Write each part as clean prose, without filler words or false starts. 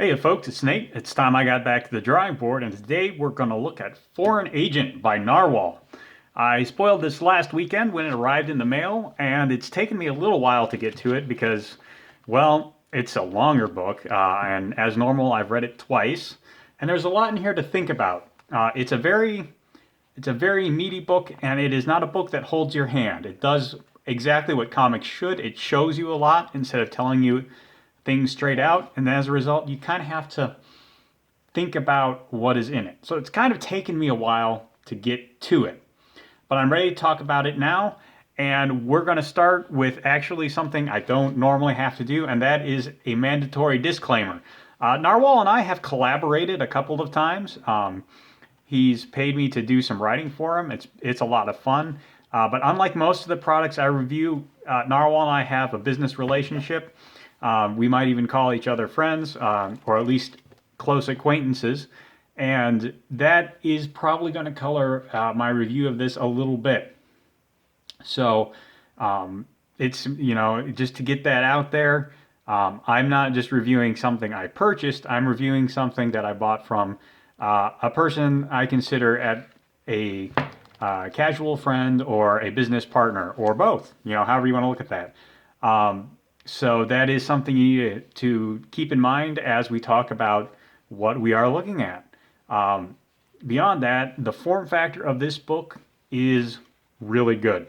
Hey folks, it's Nate. It's time I got back to the drawing board, and today we're going to look at Foreign Agent by Narwhal. I spoiled this last weekend when it arrived in the mail, and it's taken me a little while to get to it because, well, it's a longer book, and as normal, I've read it twice, and there's a lot in here to think about. It's a very meaty book, and it is not a book that holds your hand. It does exactly what comics should. It shows you a lot instead of telling you things straight out, and as a result, you kind of have to think about what is in it. So it's kind of taken me a while to get to it, but I'm ready to talk about it now. And we're going to start with actually something I don't normally have to do, and that is a mandatory disclaimer. Narwhal and I have collaborated a couple of times. He's paid me to do some writing for him. It's a lot of fun. But unlike most of the products I review, Narwhal and I have a business relationship. We might even call each other friends, or at least close acquaintances. And that is probably going to color my review of this a little bit. So it's just to get that out there. I'm not just reviewing something I purchased. I'm reviewing something that I bought from a person I consider at a casual friend or a business partner or both. However you want to look at that. So that is something you need to keep in mind as we talk about what we are looking at. Beyond that, the form factor of this book is really good.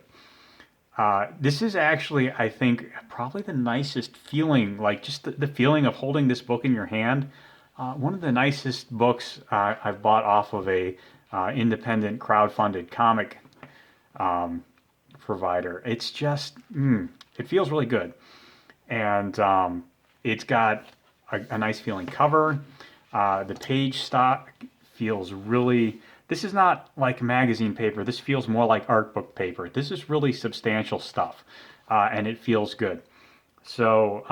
This is actually, I think, probably the nicest feeling, like just the feeling of holding this book in your hand. One of the nicest books I've bought off of a independent crowdfunded comic provider. It's just, it feels really good. And it's got a nice feeling cover. The page stock feels really, this is not like magazine paper. This feels more like art book paper. This is really substantial stuff, and it feels good. So,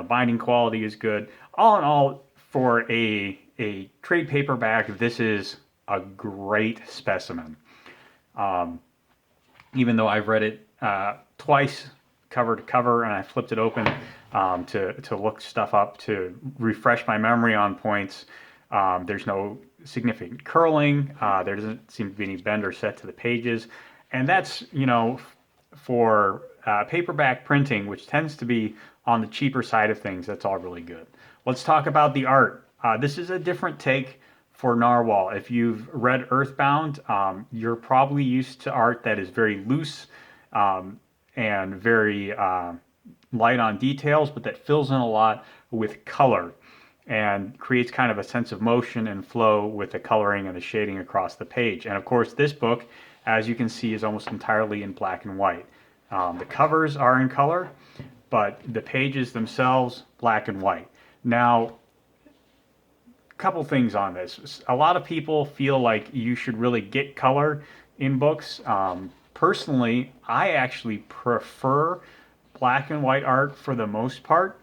binding quality is good. All in all, for a trade paperback, this is a great specimen. Even though I've read it twice, cover to cover, and I flipped it open to look stuff up to refresh my memory on points. There's no significant curling. There doesn't seem to be any bend or set to the pages, and that's for paperback printing, which tends to be on the cheaper side of things. That's all really good. Let's talk about the art. This is a different take for Narwhal. If you've read Earthbound, you're probably used to art that is very loose and very light on details, but that fills in a lot with color and creates kind of a sense of motion and flow with the coloring and the shading across the page. And of course, this book, as you can see, is almost entirely in black and white. The covers are in color, but the pages themselves, black and white. Now, a couple things on this. A lot of people feel like you should really get color in books. Personally, I actually prefer black and white art for the most part.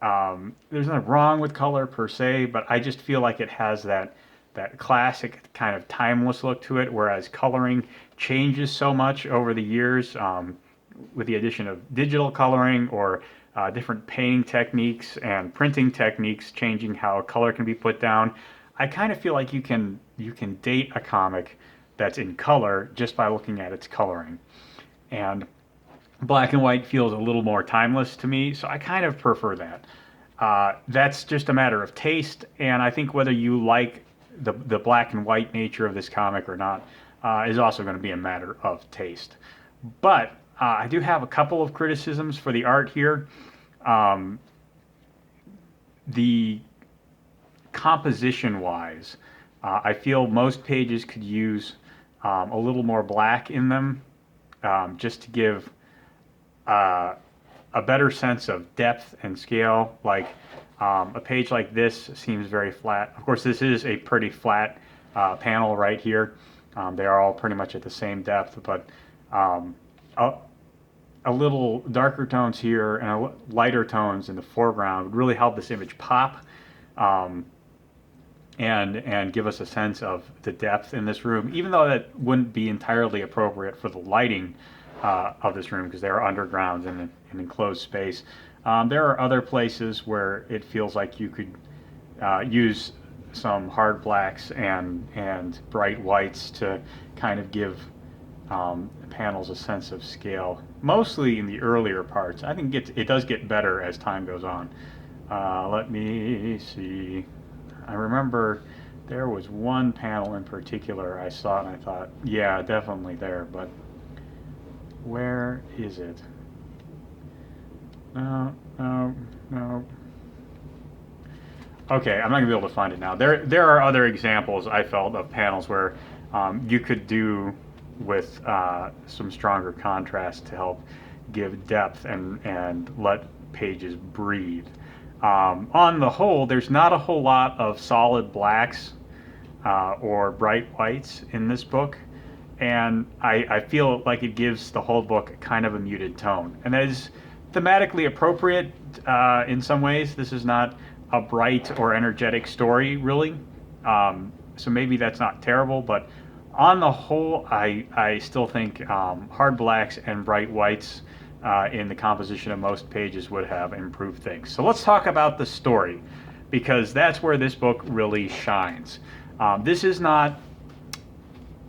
There's nothing wrong with color per se, but I just feel like it has that classic kind of timeless look to it, whereas coloring changes so much over the years with the addition of digital coloring or different painting techniques and printing techniques changing how color can be put down. I kind of feel like you can date a comic that's in color just by looking at its coloring. And black and white feels a little more timeless to me, so I kind of prefer that. That's just a matter of taste, and I think whether you like the black and white nature of this comic or not is also going to be a matter of taste. But I do have a couple of criticisms for the art here. The composition-wise, I feel most pages could use a little more black in them, just to give a better sense of depth and scale. Like a page like this seems very flat. Of course, this is a pretty flat panel right here. They are all pretty much at the same depth, but a little darker tones here and lighter tones in the foreground would really help this image pop. And give us a sense of the depth in this room, even though that wouldn't be entirely appropriate for the lighting of this room because they are underground in an enclosed space. There are other places where it feels like you could use some hard blacks and bright whites to kind of give panels a sense of scale, mostly in the earlier parts. I think it does get better as time goes on. Let me see. I remember there was one panel in particular I saw and I thought, yeah, definitely there, but where is it? No, no, no. Okay, I'm not gonna be able to find it now. There are other examples I felt of panels where you could do with some stronger contrast to help give depth and let pages breathe. On the whole, there's not a whole lot of solid blacks or bright whites in this book, and I feel like it gives the whole book kind of a muted tone, and that is thematically appropriate in some ways. This is not a bright or energetic story, really, so maybe that's not terrible, but on the whole, I still think hard blacks and bright whites in the composition of most pages would have improved things. So let's talk about the story, because that's where this book really shines. This is not,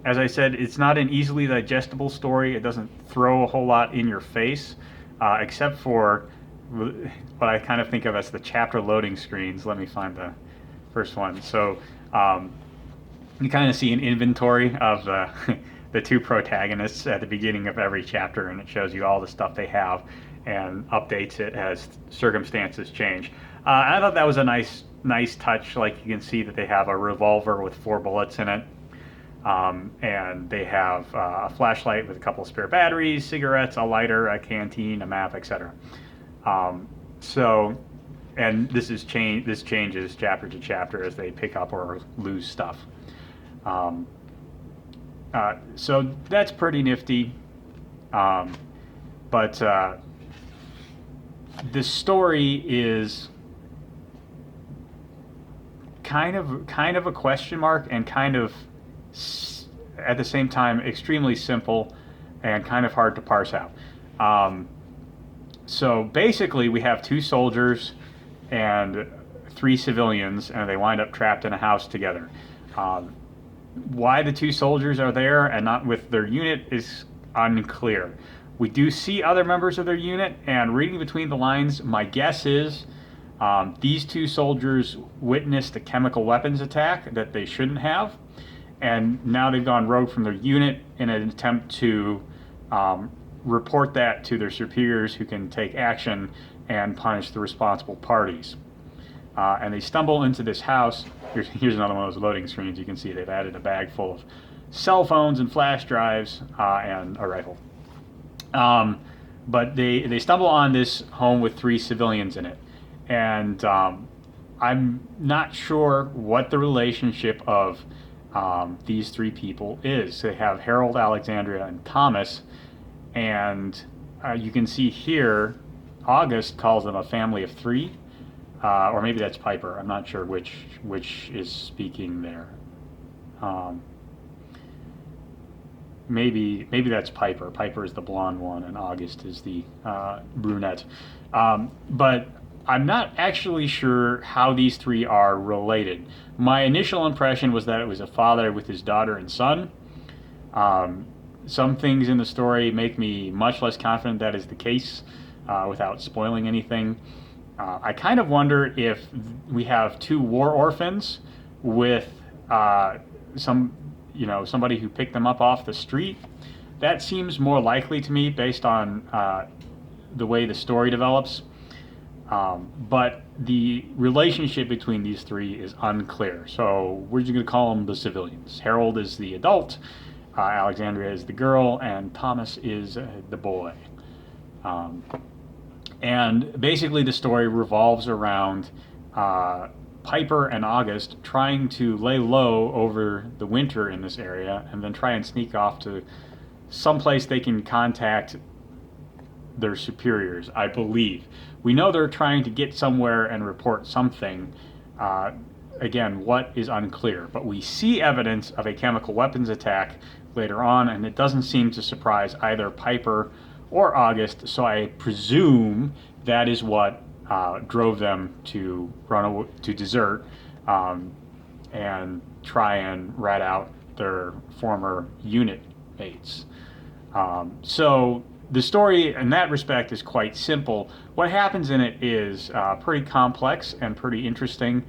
as I said, it's not an easily digestible story. It doesn't throw a whole lot in your face, except for what I kind of think of as the chapter loading screens. Let me find the first one. So you kind of see an inventory of the two protagonists at the beginning of every chapter, and it shows you all the stuff they have and updates it as circumstances change. I thought that was a nice touch. Like, you can see that they have a revolver with 4 bullets in it, and they have a flashlight with a couple of spare batteries, cigarettes, a lighter, a canteen, a map, etc. And this changes chapter to chapter as they pick up or lose stuff. So that's pretty nifty. But the story is kind of a question mark, and kind of at the same time extremely simple and kind of hard to parse out. So basically we have 2 soldiers and 3 civilians, and they wind up trapped in a house together. Why the 2 soldiers are there and not with their unit is unclear. We do see other members of their unit, and reading between the lines, my guess is these 2 soldiers witnessed a chemical weapons attack that they shouldn't have, and now they've gone rogue from their unit in an attempt to report that to their superiors, who can take action and punish the responsible parties. And they stumble into this house. Here's another one of those loading screens. You can see they've added a bag full of cell phones and flash drives and a rifle. But they stumble on this home with 3 civilians in it. And I'm not sure what the relationship of these 3 people is. They have Harold, Alexandria, and Thomas. And you can see here, August calls them a family of 3. Or maybe that's Piper. I'm not sure which is speaking there. Maybe that's Piper. Piper is the blonde one, and August is the brunette. But I'm not actually sure how these 3 are related. My initial impression was that it was a father with his daughter and son. Some things in the story make me much less confident that is the case, without spoiling anything. I kind of wonder if we have 2 war orphans with somebody who picked them up off the street. That seems more likely to me based on the way the story develops. But the relationship between these 3 is unclear. So we're just going to call them the civilians. Harold is the adult, Alexandria is the girl, and Thomas is the boy. And basically the story revolves around Piper and August trying to lay low over the winter in this area, and then try and sneak off to someplace they can contact their superiors, I believe. We know they're trying to get somewhere and report something. Again, what is unclear, but we see evidence of a chemical weapons attack later on, and it doesn't seem to surprise either Piper or August, so I presume that is what drove them to desert and try and rat out their former unit mates. So the story in that respect is quite simple. What happens in it is pretty complex and pretty interesting.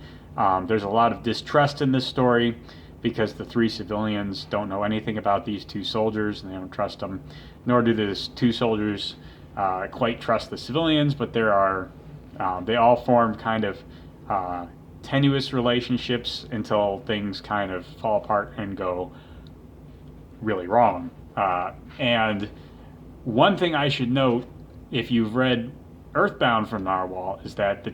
There's a lot of distrust in this story because the three civilians don't know anything about these two soldiers and they don't trust them, nor do the two soldiers quite trust the civilians, but they all form kind of tenuous relationships until things kind of fall apart and go really wrong. And one thing I should note, if you've read Earthbound from Narwhal, is that the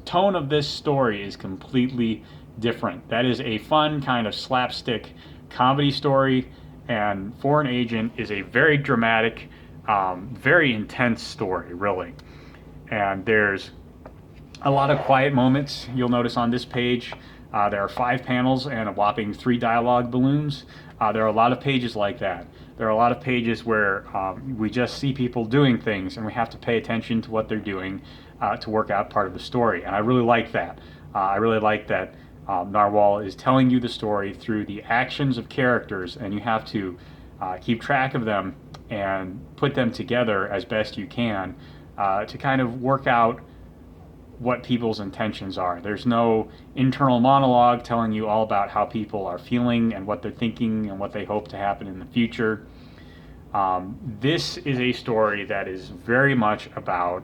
tone of this story is completely different. That is a fun kind of slapstick comedy story, and Foreign Agent is a very dramatic, very intense story, really. And there's a lot of quiet moments you'll notice on this page. There are 5 panels and a whopping 3 dialogue balloons. There are a lot of pages like that. There are a lot of pages where we just see people doing things and we have to pay attention to what they're doing to work out part of the story. And I really like that. I really like that Narwhal is telling you the story through the actions of characters, and you have to keep track of them and put them together as best you can to kind of work out what people's intentions are. There's no internal monologue telling you all about how people are feeling and what they're thinking and what they hope to happen in the future. This is a story that is very much about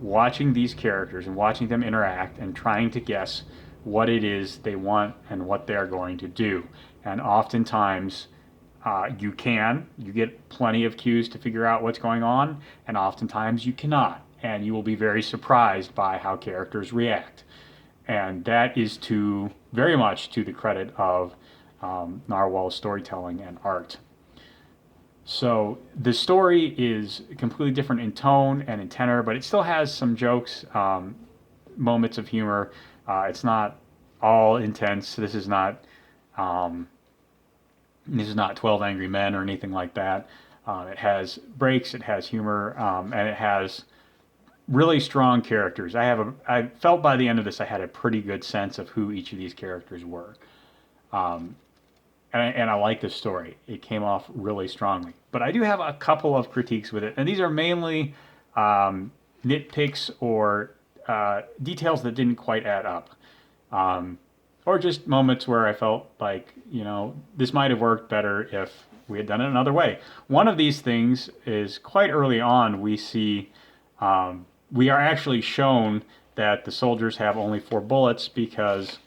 watching these characters and watching them interact and trying to guess what it is they want and what they're going to do. And oftentimes you get plenty of cues to figure out what's going on, and oftentimes you cannot. And you will be very surprised by how characters react. And that is very much to the credit of Narwhal's storytelling and art. So the story is completely different in tone and in tenor, but it still has some jokes, moments of humor. It's not all intense. This is not 12 Angry Men or anything like that. It has breaks, it has humor, and it has really strong characters. I felt by the end of this I had a pretty good sense of who each of these characters were. And I like this story. It came off really strongly. But I do have a couple of critiques with it, and these are mainly nitpicks or details that didn't quite add up. Or just moments where I felt like, this might have worked better if we had done it another way. One of these things is quite early on we see we are actually shown that the soldiers have only 4 bullets because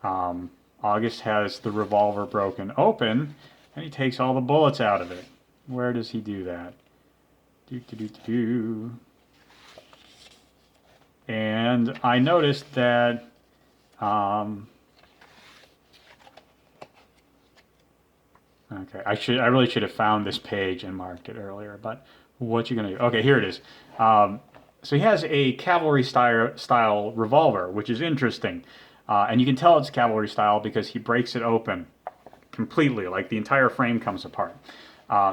August has the revolver broken open and he takes all the bullets out of it. Where does he do that? And I noticed that okay, I really should have found this page and marked it earlier, but what you gonna do? Okay, here it is. So he has a cavalry style revolver, which is interesting. And you can tell it's cavalry style because he breaks it open completely, like the entire frame comes apart.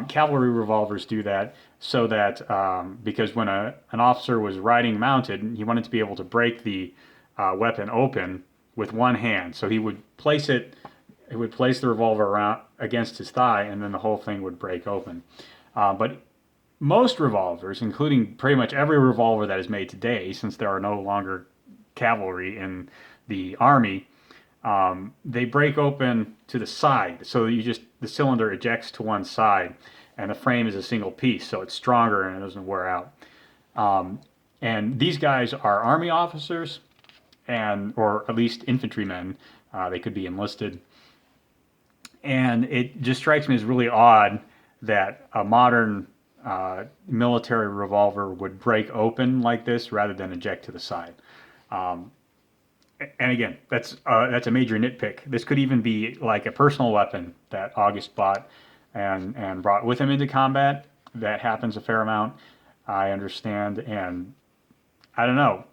Cavalry revolvers do that so that because when an officer was riding mounted, he wanted to be able to break the weapon open with one hand. So he would place the revolver around against his thigh, and then the whole thing would break open. But most revolvers, including pretty much every revolver that is made today, since there are no longer cavalry in the army, they break open to the side. So the cylinder ejects to one side, and the frame is a single piece, so it's stronger and it doesn't wear out. And these guys are army officers, or at least infantrymen. They could be enlisted. And it just strikes me as really odd that a modern military revolver would break open like this rather than eject to the side. And again, that's a major nitpick. This could even be like a personal weapon that August bought and brought with him into combat. That happens a fair amount, I understand, and I don't know.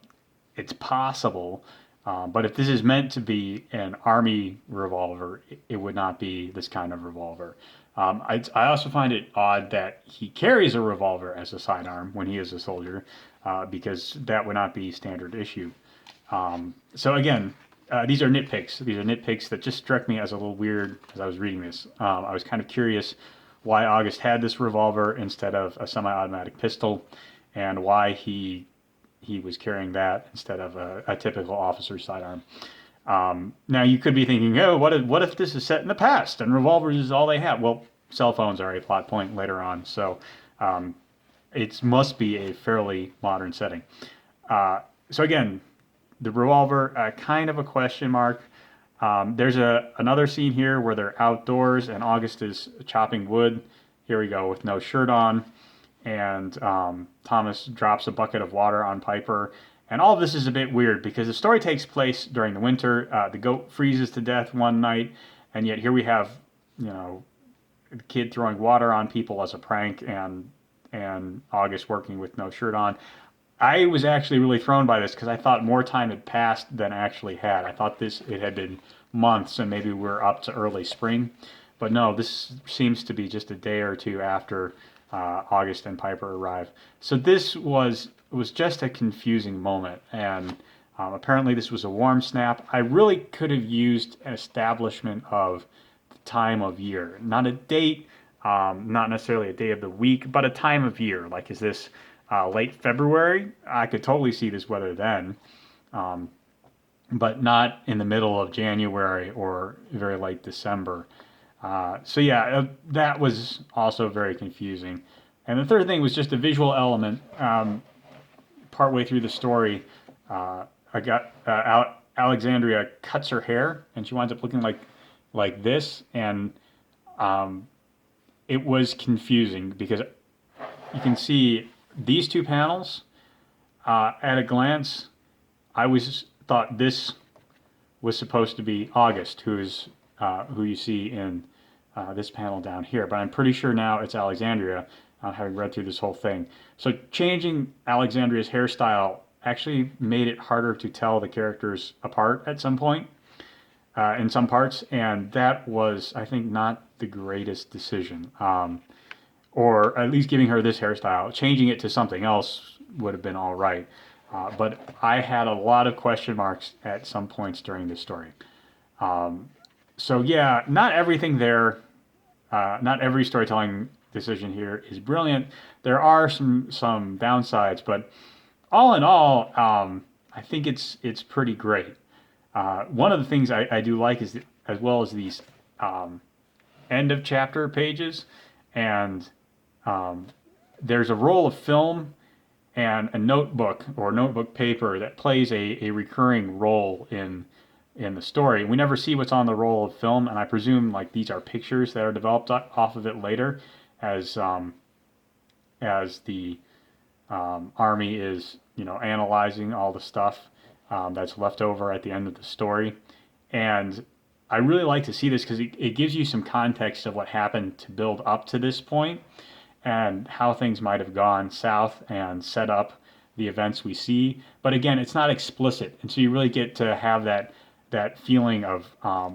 It's possible, but if this is meant to be an army revolver, it would not be this kind of revolver. I also find it odd that he carries a revolver as a sidearm when he is a soldier, because that would not be standard issue. So again, these are nitpicks. These are nitpicks that just struck me as a little weird as I was reading this. I was kind of curious why August had this revolver instead of a semi-automatic pistol, and why he was carrying that instead of a typical officer's sidearm. Now you could be thinking, oh, what if this is set in the past and revolvers is all they have? Well, cell phones are a plot point later on, so it must be a fairly modern setting. So again, the revolver, kind of a question mark. There's another scene here where they're outdoors and August is chopping wood. Here we go with no shirt on, and Thomas drops a bucket of water on Piper. And all of this is a bit weird because the story takes place during the winter. The goat freezes to death one night, and yet here we have, the kid throwing water on people as a prank, and August working with no shirt on. I was actually really thrown by this because I thought more time had passed than actually had. I thought it had been months and maybe we're up to early spring. But no, this seems to be just a day or two after August and Piper arrive. So this was just a confusing moment. And apparently this was a warm snap. I really could have used an establishment of the time of year. Not a date, not necessarily a day of the week, but a time of year. Like, is this late February? I could totally see this weather then, but not in the middle of January or very late December. So yeah, that was also very confusing. And the third thing was just a visual element. Partway through the story, Alexandria cuts her hair, and she winds up looking like this, and it was confusing because you can see these two panels, at a glance, I thought this was supposed to be August, who you see in this panel down here. But I'm pretty sure now it's Alexandria, having read through this whole thing. So changing Alexandria's hairstyle actually made it harder to tell the characters apart at some point, in some parts, and that was, I think, not the greatest decision. Or at least giving her this hairstyle. Changing it to something else would have been all right. But I had a lot of question marks at some points during this story. So yeah, not everything there, not every storytelling decision here is brilliant. There are some downsides, but all in all, I think it's pretty great. One of the things I do like is as well as these end of chapter pages, and there's a roll of film and a notebook or notebook paper that plays a recurring role in the story. We never see what's on the roll of film, and I presume like these are pictures that are developed off of it later as the army is analyzing all the stuff that's left over at the end of the story. And I really like to see this because it gives you some context of what happened to build up to this point and how things might have gone south and set up the events we see. But again, it's not explicit, and so you really get to have that feeling of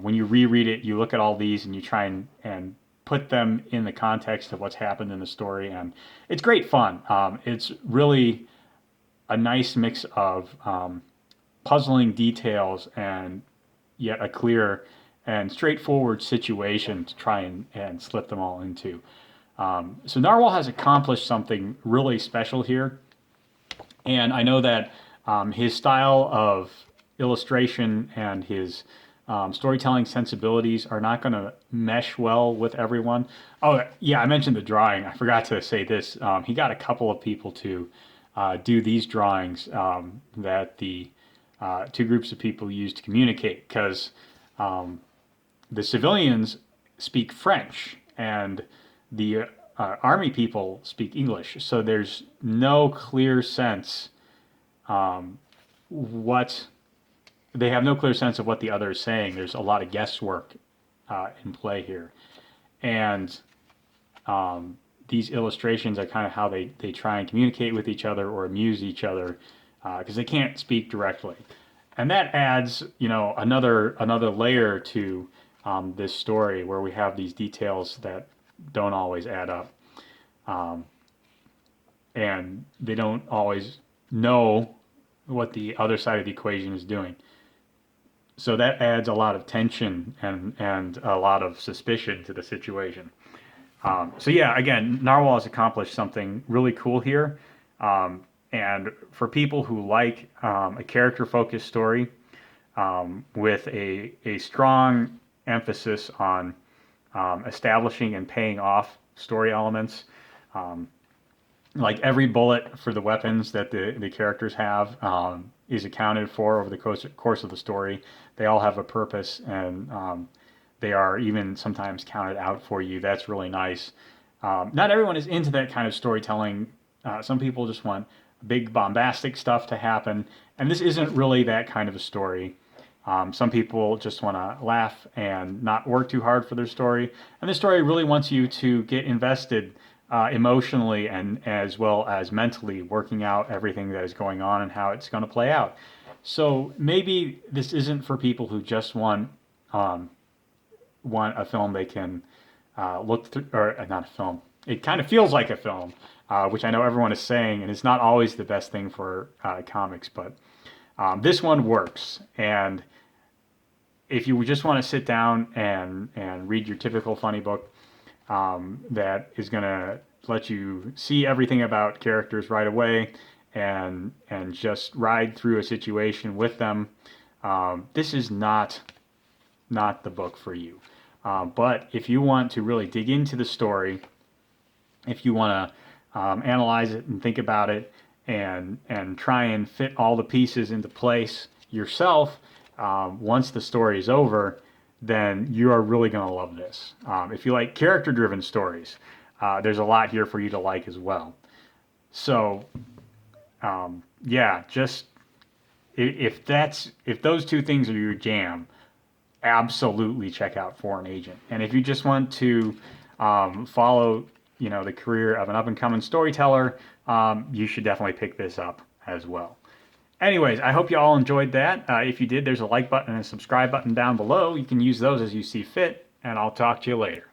when you reread it, you look at all these and you try and put them in the context of what's happened in the story, and it's great fun. It's really a nice mix of puzzling details and yet a clear and straightforward situation to try and slip them all into. So Narwhal has accomplished something really special here, and I know that his style of illustration and his storytelling sensibilities are not going to mesh well with everyone. Oh yeah, I mentioned the drawing. I forgot to say this. He got a couple of people to do these drawings that the two groups of people used to communicate, because the civilians speak French and the army people speak English. So there's no clear sense they have no clear sense of what the other is saying. There's a lot of guesswork in play here. And these illustrations are kind of how they try and communicate with each other or amuse each other, because they can't speak directly. And that adds, another layer to this story, where we have these details that don't always add up. And they don't always know what the other side of the equation is doing. So that adds a lot of tension and a lot of suspicion to the situation. So yeah, again, Narwhal has accomplished something really cool here. And for people who like a character-focused story with a strong emphasis on establishing and paying off story elements, like every bullet for the weapons that the characters have is accounted for over the course of the story. They all have a purpose, and they are even sometimes counted out for you. That's really nice. Not everyone is into that kind of storytelling. Some people just want big bombastic stuff to happen, and this isn't really that kind of a story. Some people just want to laugh and not work too hard for their story, and this story really wants you to get invested emotionally and as well as mentally, working out everything that is going on and how it's going to play out. So maybe this isn't for people who just um, want a film they can look through, or not a film. It kind of feels like a film, which I know everyone is saying, and it's not always the best thing for comics, but this one works. And if you just want to sit down and read your typical funny book that is going to let you see everything about characters right away and just ride through a situation with them, this is not the book for you. But if you want to really dig into the story, if you want to analyze it and think about it and try and fit all the pieces into place yourself, once the story is over, then you are really going to love this. If you like character-driven stories, there's a lot here for you to like as well. So, yeah, just if those two things are your jam, absolutely check out Foreign Agent. And if you just want to follow, the career of an up-and-coming storyteller, you should definitely pick this up as well. Anyways, I hope you all enjoyed that. If you did, there's a like button and a subscribe button down below. You can use those as you see fit, and I'll talk to you later.